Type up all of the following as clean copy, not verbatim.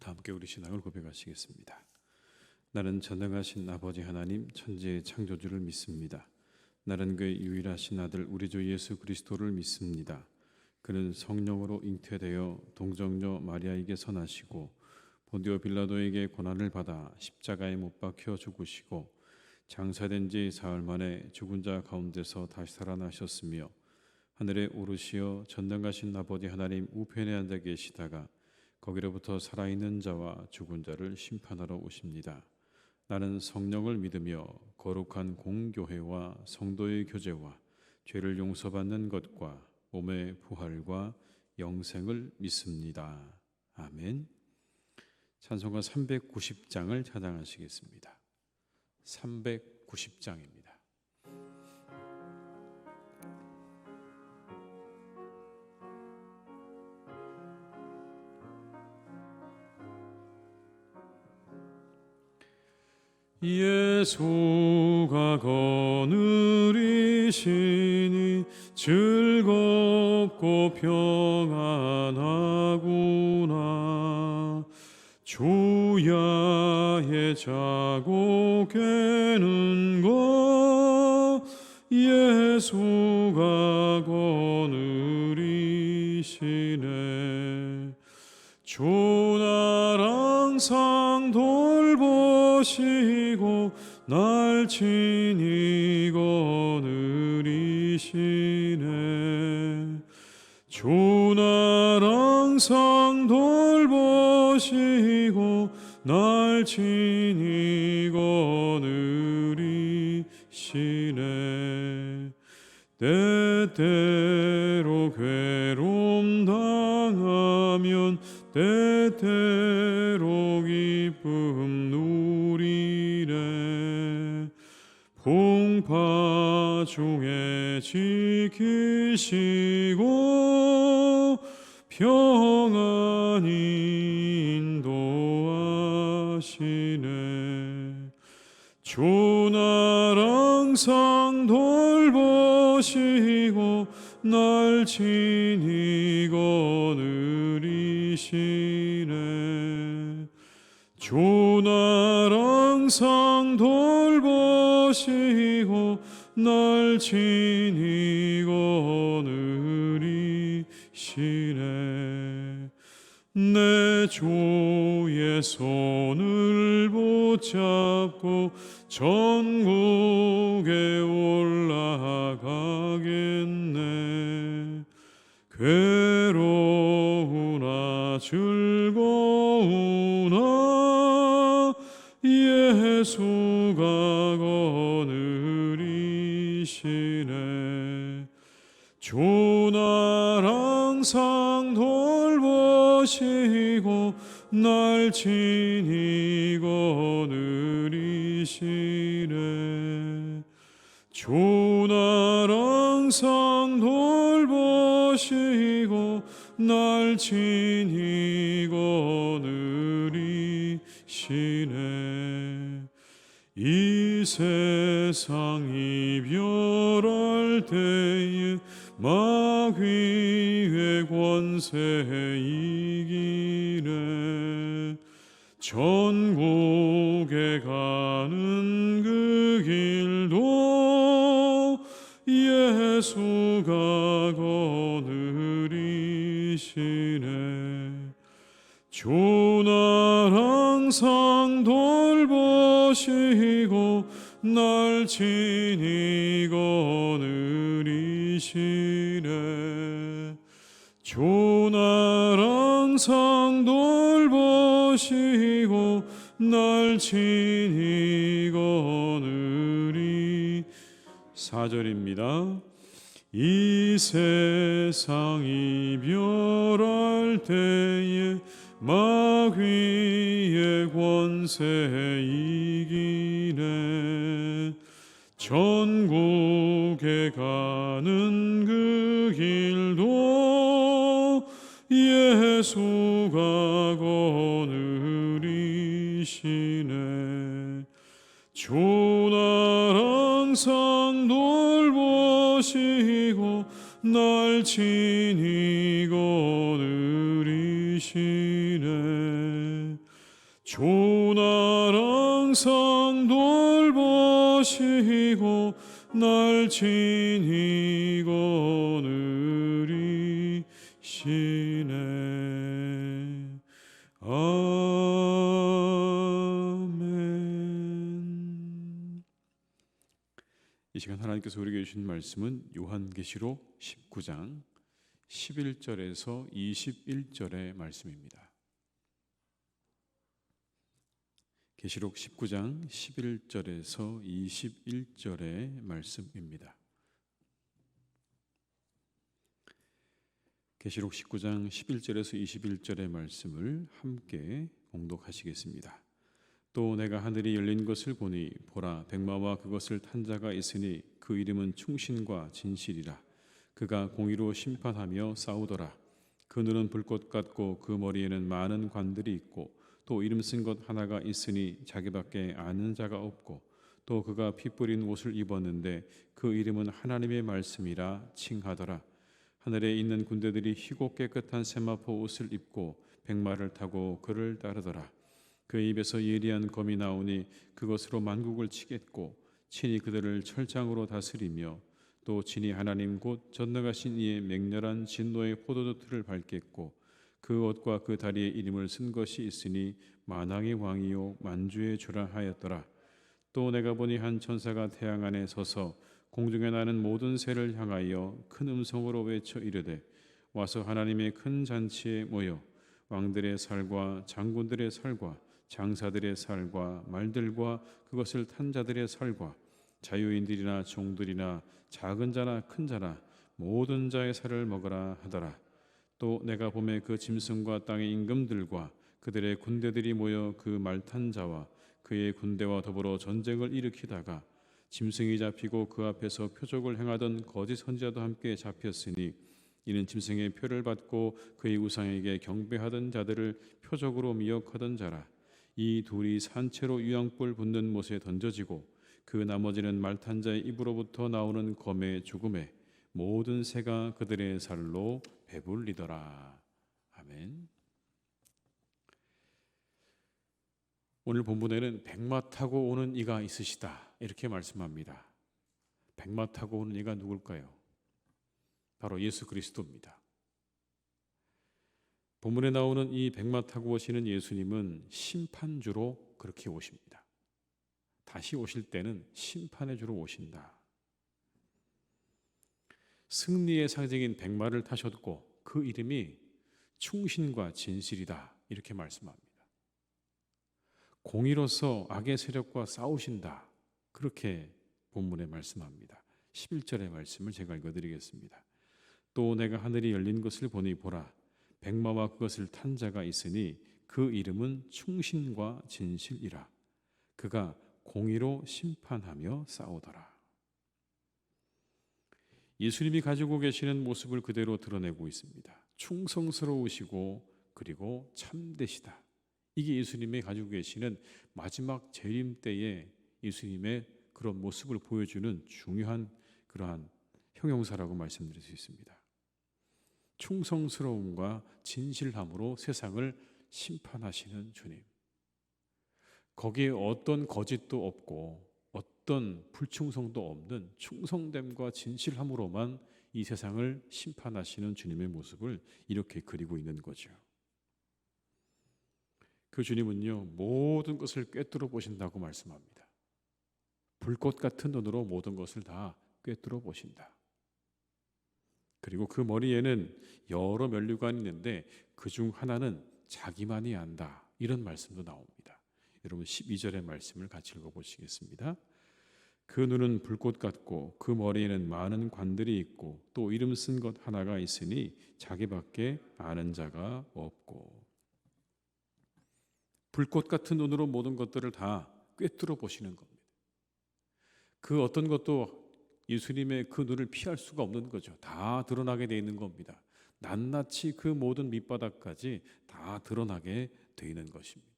다 함께 우리 신앙을 고백하시겠습니다. 나는 전능하신 아버지 하나님 천지의 창조주를 믿습니다. 나는 그의 유일하신 아들 우리 주 예수 그리스도를 믿습니다. 그는 성령으로 잉태되어 동정녀 마리아에게서 나시고 본디오 빌라도에게 고난을 받아 십자가에 못 박혀 죽으시고 장사된 지 사흘 만에 죽은 자 가운데서 다시 살아나셨으며 하늘에 오르시어 전능하신 아버지 하나님 우편에 앉아 계시다가 거기로부터 살아있는 자와 죽은 자를 심판하러 오십니다. 나는 성령을 믿으며 거룩한 공교회와 성도의 교제와 죄를 용서받는 것과 몸의 부활과 영생을 믿습니다. 아멘. 찬송가 390장을 찬양하시겠습니다. 390장입니다. 예수가 거느리시니 즐겁고 평안하구나. 주야의 자고 깨는 것 예수가 거느리시네. 주 날 항상 돌보시고 날 친히 거느리시네. 주 날 항상 돌보시고 날 친히 거느리시네. 때때로 괴로움 당하면 때때로 기쁨 누리네. 풍파 중에 지키시고 평안히 인도하시네. 주 날 항상 돌보시고 날 친히 거느리시네. 주 날 항상 돌보시고 날 친히 거느리시네. 내 주의 손을 붙잡고 전국에 올라가겠네. 괴로우나 즐거우나 예수가 거느리시네. 주 날 항상 돌보시고 날 친히 거느리시네. 주 날 항상 돌보시고 날 친히 거느리시네. 이 세상 이별할 때에 마귀의 권세 이기네. 전국에 가는 그 길도 예수가 거느리시네. 주 날 항상 돌보시고 날 친히 거느리시네. 주 날 항상 돌보시고 날 친히 거느리. 4절입니다. 이 세상 이별할 때에 마귀의 권세 이기네. 전국에 가는 그 길도 예수가 거느리시네. 주 날 항상 돌보시고 날 친히 거느리시네. 이시네. 주날 항상 돌보시고 날 친히 거느리시네. 아멘. 이 시간 하나님께서 우리에게 주신 말씀은 요한계시록 19장 11절에서 21절의 말씀입니다. 계시록 19장 11절에서 21절의 말씀입니다. 계시록 19장 11절에서 21절의 말씀을 함께 봉독하시겠습니다. 또 내가 하늘이 열린 것을 보니 보라 백마와 그것을 탄 자가 있으니 그 이름은 충신과 진실이라. 그가 공의로 심판하며 싸우더라. 그 눈은 불꽃 같고 그 머리에는 많은 관들이 있고 또 이름 쓴 것 하나가 있으니 자기밖에 아는 자가 없고 또 그가 피 뿌린 옷을 입었는데 그 이름은 하나님의 말씀이라 칭하더라. 하늘에 있는 군대들이 희고 깨끗한 세마포 옷을 입고 백마를 타고 그를 따르더라. 그 입에서 예리한 검이 나오니 그것으로 만국을 치겠고 친히 그들을 철장으로 다스리며 또 친히 하나님 곧 전능하신 이의 맹렬한 진노의 포도주틀을 밟겠고 그 옷과 그 다리에 이름을 쓴 것이 있으니 만왕의 왕이요 만주의 주라 하였더라. 또 내가 보니 한 천사가 태양 안에 서서 공중에 나는 모든 새를 향하여 큰 음성으로 외쳐 이르되 와서 하나님의 큰 잔치에 모여 왕들의 살과 장군들의 살과 장사들의 살과 말들과 그것을 탄 자들의 살과 자유인들이나 종들이나 작은 자나 큰 자나 모든 자의 살을 먹으라 하더라. 또 내가 봄에 그 짐승과 땅의 임금들과 그들의 군대들이 모여 그 말탄 자와 그의 군대와 더불어 전쟁을 일으키다가 짐승이 잡히고 그 앞에서 표적을 행하던 거짓 선지자도 함께 잡혔으니 이는 짐승의 표를 받고 그의 우상에게 경배하던 자들을 표적으로 미혹하던 자라. 이 둘이 산채로 유황불 붙는 못에 던져지고 그 나머지는 말탄 자의 입으로부터 나오는 검의 죽음에 모든 새가 그들의 살로 배불리더라. 아멘. 오늘 본문에는 백마 타고 오는 이가 있으시다 이렇게 말씀합니다. 백마 타고 오는 이가 누굴까요? 바로 예수 그리스도입니다. 본문에 나오는 이 백마 타고 오시는 예수님은 심판주로 그렇게 오십니다. 다시 오실 때는 심판의 주로 오신다. 승리의 상징인 백마를 타셨고 그 이름이 충신과 진실이다 이렇게 말씀합니다. 공의로서 악의 세력과 싸우신다 그렇게 본문에 말씀합니다. 11절의 말씀을 제가 읽어드리겠습니다. 또 내가 하늘이 열린 것을 보니 보라 백마와 그것을 탄 자가 있으니 그 이름은 충신과 진실이라. 그가 공의로 심판하며 싸우더라. 예수님이 가지고 계시는 모습을 그대로 드러내고 있습니다. 충성스러우시고 그리고 참되시다. 이게 예수님이 가지고 계시는 마지막 재림 때의 예수님의 그런 모습을 보여주는 중요한 그러한 형용사라고 말씀드릴 수 있습니다. 충성스러움과 진실함으로 세상을 심판하시는 주님. 거기에 어떤 거짓도 없고 어떤 불충성도 없는 충성됨과 진실함으로만 이 세상을 심판하시는 주님의 모습을 이렇게 그리고 있는 거죠. 그 주님은요 모든 것을 꿰뚫어 보신다고 말씀합니다. 불꽃 같은 눈으로 모든 것을 다 꿰뚫어 보신다. 그리고 그 머리에는 여러 면류관이 있는데 그중 하나는 자기만이 안다. 이런 말씀도 나옵니다. 여러분 12절의 말씀을 같이 읽어보시겠습니다. 그 눈은 불꽃 같고 그 머리에는 많은 관들이 있고 또 이름 쓴 것 하나가 있으니 자기밖에 아는 자가 없고. 불꽃 같은 눈으로 모든 것들을 다 꿰뚫어 보시는 겁니다. 그 어떤 것도 예수님의 그 눈을 피할 수가 없는 거죠. 다 드러나게 되어 있는 겁니다. 낱낱이 그 모든 밑바닥까지 다 드러나게 되어 있는 것입니다.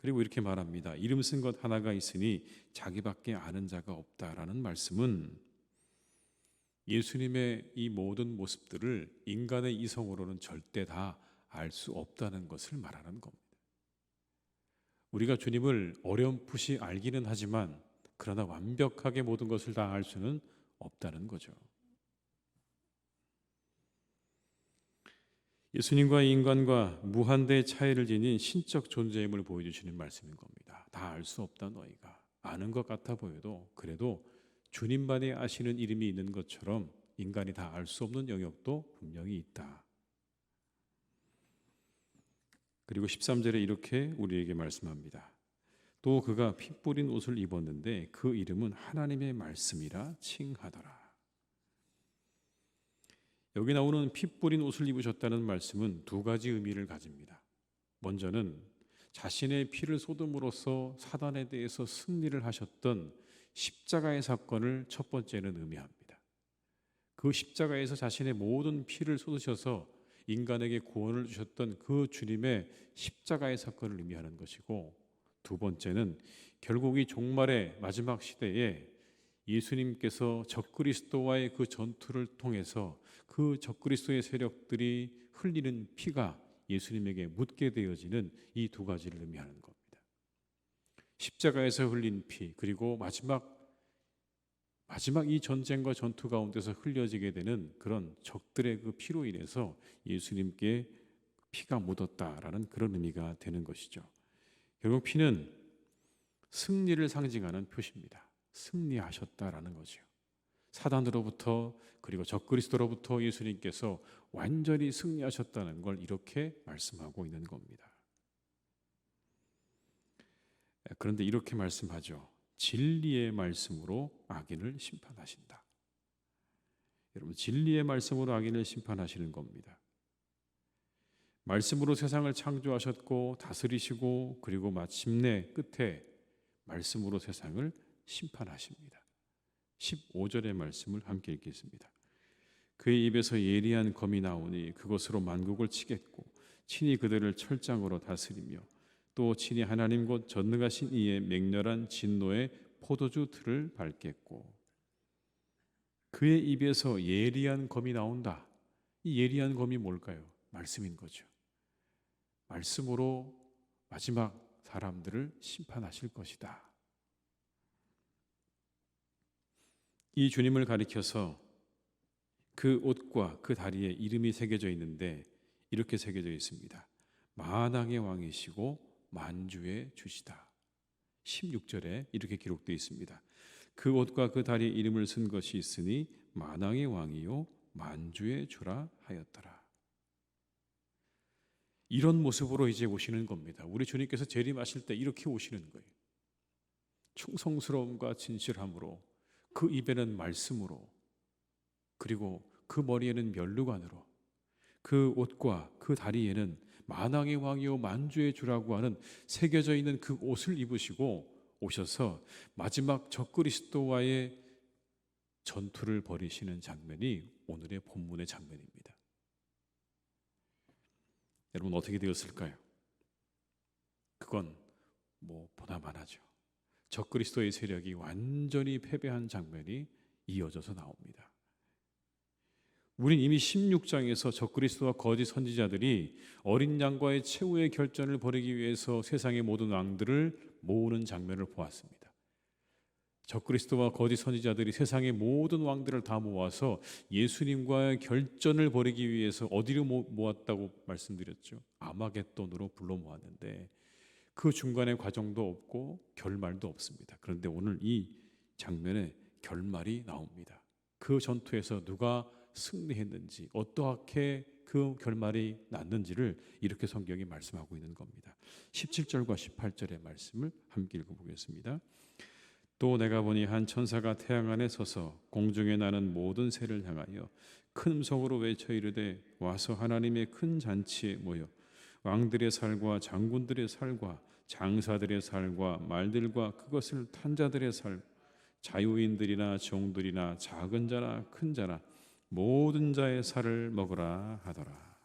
그리고 이렇게 말합니다. 이름 쓴 것 하나가 있으니 자기밖에 아는 자가 없다라는 말씀은 예수님의 이 모든 모습들을 인간의 이성으로는 절대 다 알 수 없다는 것을 말하는 겁니다. 우리가 주님을 어렴풋이 알기는 하지만 그러나 완벽하게 모든 것을 다 알 수는 없다는 거죠. 예수님과 인간과 무한대의 차이를 지닌 신적 존재임을 보여주시는 말씀인 겁니다. 다 알 수 없다 너희가. 아는 것 같아 보여도 그래도 주님만이 아시는 이름이 있는 것처럼 인간이 다 알 수 없는 영역도 분명히 있다. 그리고 13절에 이렇게 우리에게 말씀합니다. 또 그가 피 뿌린 옷을 입었는데 그 이름은 하나님의 말씀이라 칭하더라. 여기 나오는 피 뿌린 옷을 입으셨다는 말씀은 두 가지 의미를 가집니다. 먼저는 자신의 피를 쏟음으로써 사단에 대해서 승리를 하셨던 십자가의 사건을 첫 번째는 의미합니다. 그 십자가에서 자신의 모든 피를 쏟으셔서 인간에게 구원을 주셨던 그 주님의 십자가의 사건을 의미하는 것이고, 두 번째는 결국 이 종말의 마지막 시대에 예수님께서 적그리스도와의 그 전투를 통해서 그 적그리스도의 세력들이 흘리는 피가 예수님에게 묻게 되어지는 이 두 가지를 의미하는 겁니다. 십자가에서 흘린 피, 그리고 마지막 이 전쟁과 전투 가운데서 흘려지게 되는 그런 적들의 그 피로 인해서 예수님께 피가 묻었다라는 그런 의미가 되는 것이죠. 결국 피는 승리를 상징하는 표시입니다. 승리하셨다라는 거죠. 사단으로부터 그리고 적그리스도로부터 예수님께서 완전히 승리하셨다는 걸 이렇게 말씀하고 있는 겁니다. 그런데 이렇게 말씀하죠. 진리의 말씀으로 악인을 심판하신다. 여러분, 진리의 말씀으로 악인을 심판하시는 겁니다. 말씀으로 세상을 창조하셨고 다스리시고 그리고 마침내 끝에 말씀으로 세상을 심판하십니다. 15절의 말씀을 함께 읽겠습니다. 그의 입에서 예리한 검이 나오니 그것으로 만국을 치겠고 친히 그들을 철장으로 다스리며 또 친히 하나님 곧 전능하신 이의 맹렬한 진노의 포도주 틀을 밟겠고. 그의 입에서 예리한 검이 나온다. 이 예리한 검이 뭘까요? 말씀인 거죠. 말씀으로 마지막 사람들을 심판하실 것이다. 이 주님을 가리켜서 그 옷과 그 다리에 이름이 새겨져 있는데 이렇게 새겨져 있습니다. 만왕의 왕이시고 만주의 주시다. 16절에 이렇게 기록되어 있습니다. 그 옷과 그 다리에 이름을 쓴 것이 있으니 만왕의 왕이요 만주의 주라 하였더라. 이런 모습으로 이제 오시는 겁니다. 우리 주님께서 재림하실 때 이렇게 오시는 거예요. 충성스러움과 진실함으로, 그 입에는 말씀으로, 그리고 그 머리에는 면류관으로, 그 옷과 그 다리에는 만왕의 왕이요 만주의 주라고 하는 새겨져 있는 그 옷을 입으시고 오셔서 마지막 적그리스도와의 전투를 벌이시는 장면이 오늘의 본문의 장면입니다. 여러분, 어떻게 되었을까요? 그건 보나마나죠. 적그리스도의 세력이 완전히 패배한 장면이 이어져서 나옵니다. 우린 이미 16장에서 적그리스도와 거짓 선지자들이 어린 양과의 최후의 결전을 벌이기 위해서 세상의 모든 왕들을 모으는 장면을 보았습니다. 적그리스도와 거짓 선지자들이 세상의 모든 왕들을 다 모아서 예수님과의 결전을 벌이기 위해서 어디로 모았다고 말씀드렸죠? 아마겟돈으로 불러 모았는데 그 중간에 과정도 없고 결말도 없습니다. 그런데 오늘 이 장면에 결말이 나옵니다. 그 전투에서 누가 승리했는지, 어떻게 그 결말이 났는지를 이렇게 성경이 말씀하고 있는 겁니다. 17절과 18절의 말씀을 함께 읽어보겠습니다. 또 내가 보니 한 천사가 태양 안에 서서 공중에 나는 모든 새를 향하여 큰 음성으로 외쳐 이르되 와서 하나님의 큰 잔치에 모여 왕들의 살과 장군들의 살과 장사들의 살과 말들과 그것을 탄 자들의 살, 자유인들이나 종들이나 작은 자나 큰 자나 모든 자의 살을 먹으라 하더라.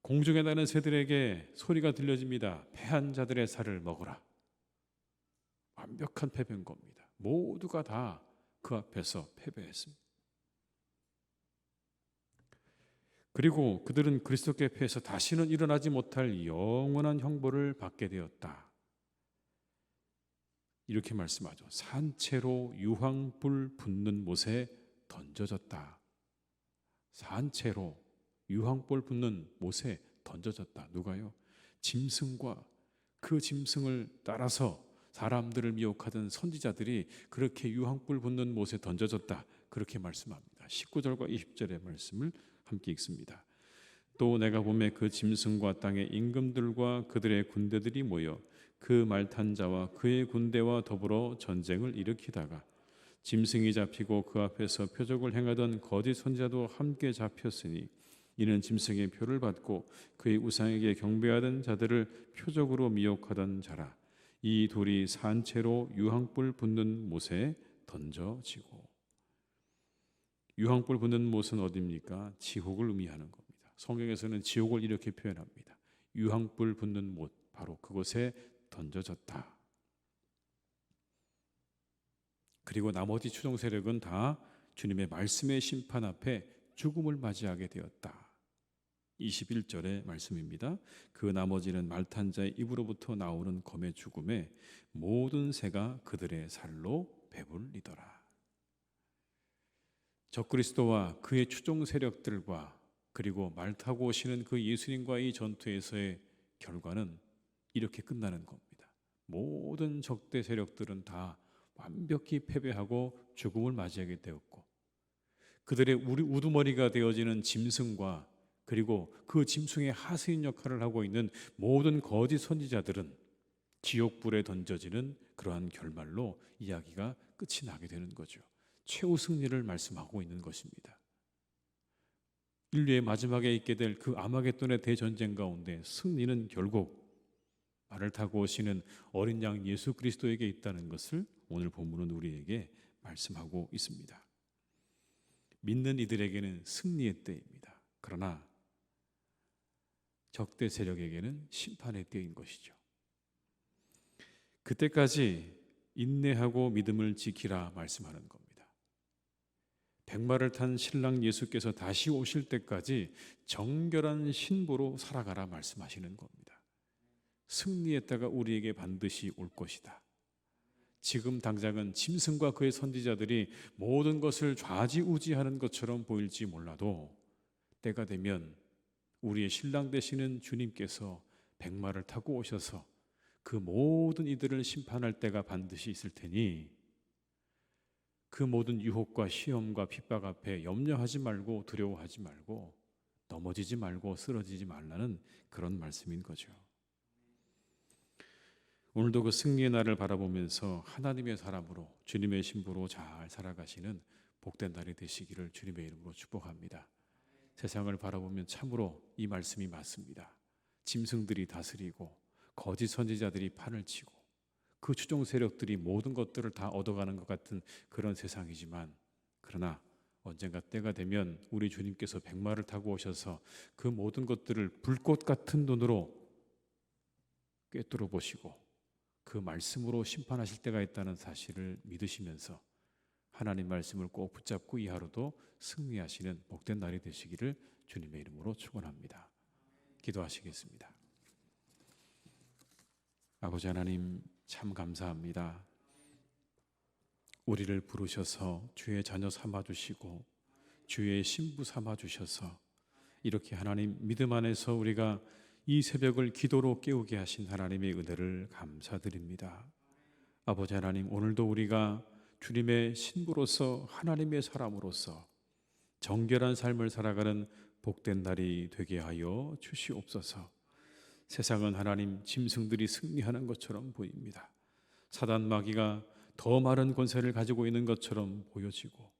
공중에 나는 새들에게 소리가 들려집니다. 패한 자들의 살을 먹으라. 완벽한 패배인 겁니다. 모두가 다 그 앞에서 패배했습니다. 그리고 그들은 그리스도께 패해서 다시는 일어나지 못할 영원한 형벌을 받게 되었다. 이렇게 말씀하죠. 산채로 유황불 붙는 못에 던져졌다. 산채로 유황불 붙는 못에 던져졌다. 누가요? 짐승과 그 짐승을 따라서 사람들을 미혹하던 선지자들이 그렇게 유황불 붙는 못에 던져졌다. 그렇게 말씀합니다. 19절과 20절의 말씀을 함께 읽습니다. 또 내가 보매 그 짐승과 땅의 임금들과 그들의 군대들이 모여 그 말탄 자와 그의 군대와 더불어 전쟁을 일으키다가 짐승이 잡히고 그 앞에서 표적을 행하던 거짓 선지자도 함께 잡혔으니 이는 짐승의 표를 받고 그의 우상에게 경배하던 자들을 표적으로 미혹하던 자라. 이 돌이 산채로 유황불 붙는 못에 던져지고. 유황불 붙는 못은 어디입니까? 지옥을 의미하는 겁니다. 성경에서는 지옥을 이렇게 표현합니다. 유황불 붙는 못, 바로 그곳에 던져졌다. 그리고 나머지 추종 세력은 다 주님의 말씀의 심판 앞에 죽음을 맞이하게 되었다. 21절의 말씀입니다. 그 나머지는 말탄 자의 입으로부터 나오는 검의 죽음에 모든 새가 그들의 살로 배불리더라. 적그리스도와 그의 추종 세력들과 그리고 말 타고 오시는 그 예수님과의 전투에서의 결과는 이렇게 끝나는 겁니다. 모든 적대 세력들은 다 완벽히 패배하고 죽음을 맞이하게 되었고 그들의 우두머리가 되어지는 짐승과 그리고 그 짐승의 하수인 역할을 하고 있는 모든 거짓 선지자들은 지옥불에 던져지는 그러한 결말로 이야기가 끝이 나게 되는 거죠. 최후 승리를 말씀하고 있는 것입니다. 인류의 마지막에 있게 될 그 아마겟돈의 대전쟁 가운데 승리는 결국 말을 타고 오시는 어린 양 예수 그리스도에게 있다는 것을 오늘 본문은 우리에게 말씀하고 있습니다. 믿는 이들에게는 승리의 때입니다. 그러나 적대 세력에게는 심판의 때인 것이죠. 그때까지 인내하고 믿음을 지키라 말씀하는 겁니다. 백마를 탄 신랑 예수께서 다시 오실 때까지 정결한 신부로 살아가라 말씀하시는 겁니다. 승리의 때가 우리에게 반드시 올 것이다. 지금 당장은 짐승과 그의 선지자들이 모든 것을 좌지우지하는 것처럼 보일지 몰라도 때가 되면 우리의 신랑 되시는 주님께서 백마를 타고 오셔서 그 모든 이들을 심판할 때가 반드시 있을 테니 그 모든 유혹과 시험과 핍박 앞에 염려하지 말고 두려워하지 말고 넘어지지 말고 쓰러지지 말라는 그런 말씀인 거죠. 오늘도 그 승리의 날을 바라보면서 하나님의 사람으로 주님의 신부로 잘 살아가시는 복된 날이 되시기를 주님의 이름으로 축복합니다. 세상을 바라보면 참으로 이 말씀이 맞습니다. 짐승들이 다스리고 거짓 선지자들이 판을 치고 그 추종 세력들이 모든 것들을 다 얻어가는 것 같은 그런 세상이지만 그러나 언젠가 때가 되면 우리 주님께서 백마를 타고 오셔서 그 모든 것들을 불꽃 같은 눈으로 꿰뚫어 보시고 그 말씀으로 심판하실 때가 있다는 사실을 믿으시면서 하나님 말씀을 꼭 붙잡고 이 하루도 승리하시는 복된 날이 되시기를 주님의 이름으로 축원합니다. 기도하시겠습니다. 아버지 하나님 참 감사합니다. 우리를 부르셔서 주의 자녀 삼아주시고 주의 신부 삼아주셔서 이렇게 하나님 믿음 안에서 우리가 이 새벽을 기도로 깨우게 하신 하나님의 은혜를 감사드립니다. 아버지 하나님 오늘도 우리가 주님의 신부로서 하나님의 사람으로서 정결한 삶을 살아가는 복된 날이 되게 하여 주시옵소서. 세상은 하나님 짐승들이 승리하는 것처럼 보입니다. 사단 마귀가 더 많은 권세를 가지고 있는 것처럼 보여지고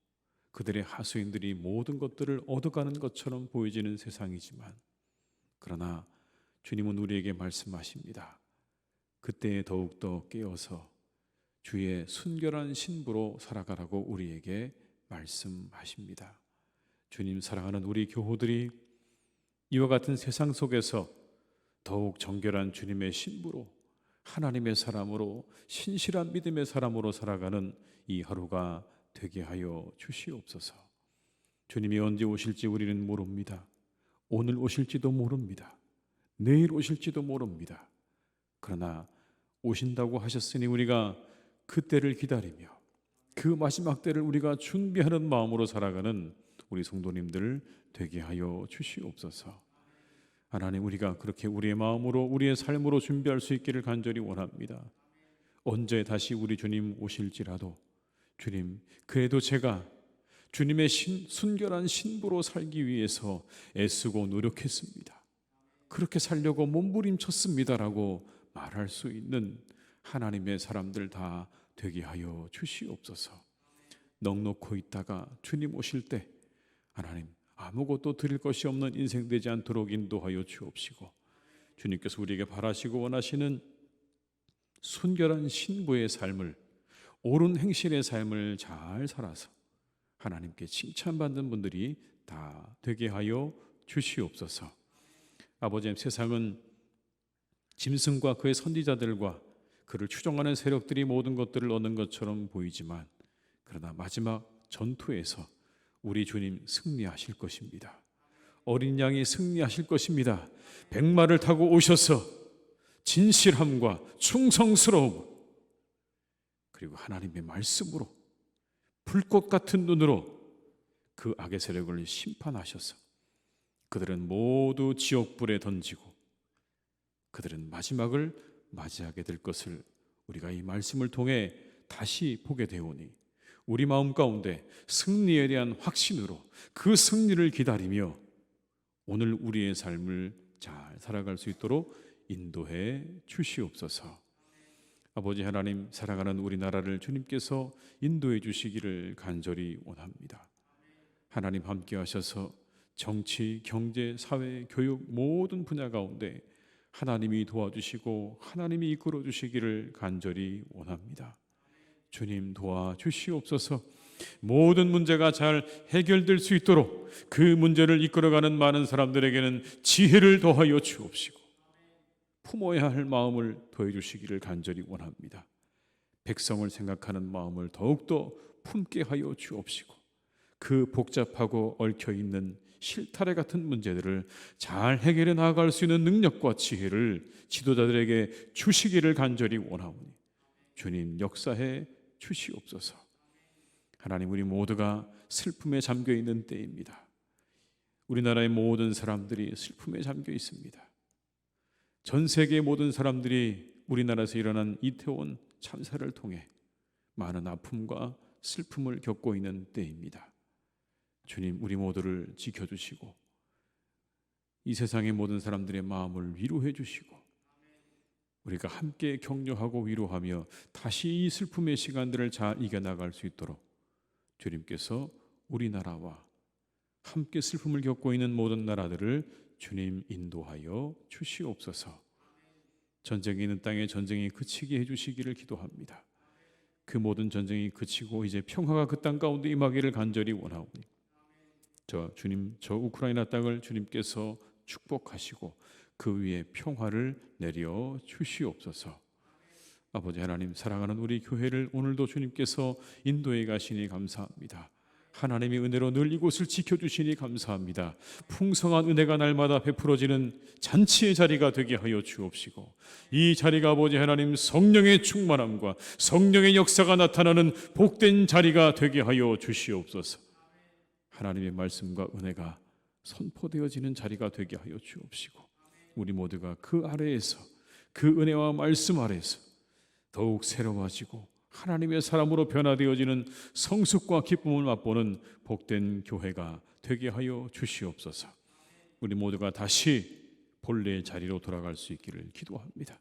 그들의 하수인들이 모든 것들을 얻어가는 것처럼 보여지는 세상이지만 그러나 주님은 우리에게 말씀하십니다. 그때 더욱더 깨어서 주의 순결한 신부로 살아가라고 우리에게 말씀하십니다. 주님 사랑하는 우리 교우들이 이와 같은 세상 속에서 더욱 정결한 주님의 신부로 하나님의 사람으로 신실한 믿음의 사람으로 살아가는 이 하루가 되게 하여 주시옵소서. 주님이 언제 오실지 우리는 모릅니다. 오늘 오실지도 모릅니다. 내일 오실지도 모릅니다. 그러나 오신다고 하셨으니 우리가 그때를 기다리며 그 마지막 때를 우리가 준비하는 마음으로 살아가는 우리 성도님들 되게 하여 주시옵소서. 하나님, 우리가 그렇게 우리의 마음으로 우리의 삶으로 준비할 수 있기를 간절히 원합니다. 언제 다시 우리 주님 오실지라도 주님, 그래도 제가 주님의 순결한 신부로 살기 위해서 애쓰고 노력했습니다. 그렇게 살려고 몸부림쳤습니다라고 말할 수 있는 하나님의 사람들 다 되게 하여 주시옵소서. 넉넉히 있다가 주님 오실 때 하나님 아무것도 드릴 것이 없는 인생 되지 않도록 인도하여 주옵시고, 주님께서 우리에게 바라시고 원하시는 순결한 신부의 삶을, 옳은 행실의 삶을 잘 살아서 하나님께 칭찬받는 분들이 다 되게 하여 주시옵소서. 아버지, 세상은 짐승과 그의 선지자들과 그를 추종하는 세력들이 모든 것들을 얻는 것처럼 보이지만, 그러나 마지막 전투에서 우리 주님 승리하실 것입니다. 어린 양이 승리하실 것입니다. 백마를 타고 오셔서 진실함과 충성스러움, 그리고 하나님의 말씀으로 불꽃 같은 눈으로 그 악의 세력을 심판하셔서 그들은 모두 지옥불에 던지고 그들은 마지막을 맞이하게 될 것을 우리가 이 말씀을 통해 다시 보게 되오니, 우리 마음 가운데 승리에 대한 확신으로 그 승리를 기다리며 오늘 우리의 삶을 잘 살아갈 수 있도록 인도해 주시옵소서. 아버지 하나님, 살아가는 우리나라를 주님께서 인도해 주시기를 간절히 원합니다. 하나님 함께 하셔서 정치, 경제, 사회, 교육 모든 분야 가운데 하나님이 도와주시고 하나님이 이끌어 주시기를 간절히 원합니다. 주님 도와주시옵소서. 모든 문제가 잘 해결될 수 있도록 그 문제를 이끌어가는 많은 사람들에게는 지혜를 더하여 주옵시고 품어야 할 마음을 더해 주시기를 간절히 원합니다. 백성을 생각하는 마음을 더욱더 품게 하여 주옵시고 그 복잡하고 얽혀있는 실타래 같은 문제들을 잘 해결해 나아갈 수 있는 능력과 지혜를 지도자들에게 주시기를 간절히 원하오니 주님 역사해 주시옵소서. 하나님, 우리 모두가 슬픔에 잠겨 있는 때입니다. 우리나라의 모든 사람들이 슬픔에 잠겨 있습니다. 전 세계의 모든 사람들이 우리나라에서 일어난 이태원 참사를 통해 많은 아픔과 슬픔을 겪고 있는 때입니다. 주님, 우리 모두를 지켜주시고 이 세상의 모든 사람들의 마음을 위로해 주시고 우리가 함께 격려하고 위로하며 다시 이 슬픔의 시간들을 잘 이겨나갈 수 있도록 주님께서 우리나라와 함께 슬픔을 겪고 있는 모든 나라들을 주님 인도하여 주시옵소서. 전쟁이 있는 땅에 전쟁이 그치게 해주시기를 기도합니다. 그 모든 전쟁이 그치고 이제 평화가 그 땅 가운데 임하기를 간절히 원하오니 주님, 저 우크라이나 땅을 주님께서 축복하시고 그 위에 평화를 내려 주시옵소서. 아버지 하나님, 사랑하는 우리 교회를 오늘도 주님께서 인도해 가시니 감사합니다. 하나님의 은혜로 늘 이곳을 지켜주시니 감사합니다. 풍성한 은혜가 날마다 베풀어지는 잔치의 자리가 되게 하여 주옵시고 이 자리가 아버지 하나님 성령의 충만함과 성령의 역사가 나타나는 복된 자리가 되게 하여 주시옵소서. 하나님의 말씀과 은혜가 선포되어지는 자리가 되게 하여 주옵시고 우리 모두가 그 아래에서 그 은혜와 말씀 아래에서 더욱 새로워지고 하나님의 사람으로 변화되어지는 성숙과 기쁨을 맛보는 복된 교회가 되게 하여 주시옵소서. 우리 모두가 다시 본래의 자리로 돌아갈 수 있기를 기도합니다.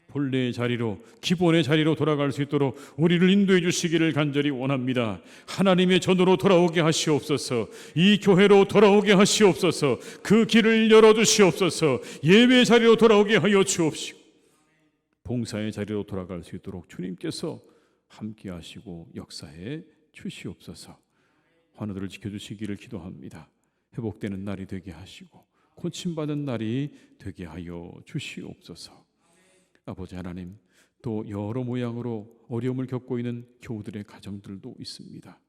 본래의 자리로, 기본의 자리로 돌아갈 수 있도록 우리를 인도해 주시기를 간절히 원합니다. 하나님의 전으로 돌아오게 하시옵소서. 이 교회로 돌아오게 하시옵소서. 그 길을 열어주시옵소서. 예배의 자리로 돌아오게 하여 주옵시고 봉사의 자리로 돌아갈 수 있도록 주님께서 함께 하시고 역사해 주시옵소서. 환우들을 지켜주시기를 기도합니다. 회복되는 날이 되게 하시고 고침받은 날이 되게 하여 주시옵소서. 아버지 하나님, 또 여러 모양으로 어려움을 겪고 있는 교우들의 가정들도 있습니다.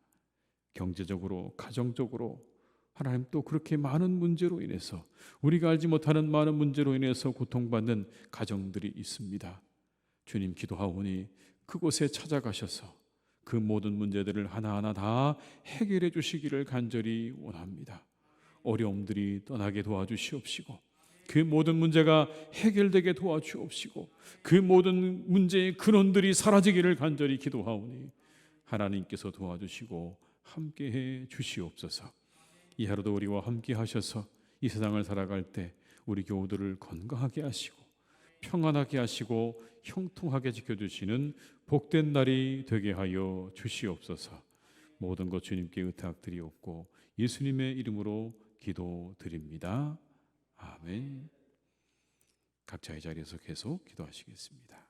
경제적으로, 가정적으로, 하나님 또 그렇게 많은 문제로 인해서, 우리가 알지 못하는 많은 문제로 인해서 고통받는 가정들이 있습니다. 주님 기도하오니 그곳에 찾아가셔서 그 모든 문제들을 하나하나 다 해결해 주시기를 간절히 원합니다. 어려움들이 떠나게 도와주시옵시고, 그 모든 문제가 해결되게 도와주옵시고, 그 모든 문제의 근원들이 사라지기를 간절히 기도하오니 하나님께서 도와주시고 함께해 주시옵소서. 이 하루도 우리와 함께 하셔서 이 세상을 살아갈 때 우리 교우들을 건강하게 하시고 평안하게 하시고 형통하게 지켜주시는 복된 날이 되게 하여 주시옵소서. 모든 것 주님께 의탁드리옵고 예수님의 이름으로 기도드립니다. 아멘. 각자의 자리에서 계속 기도하시겠습니다.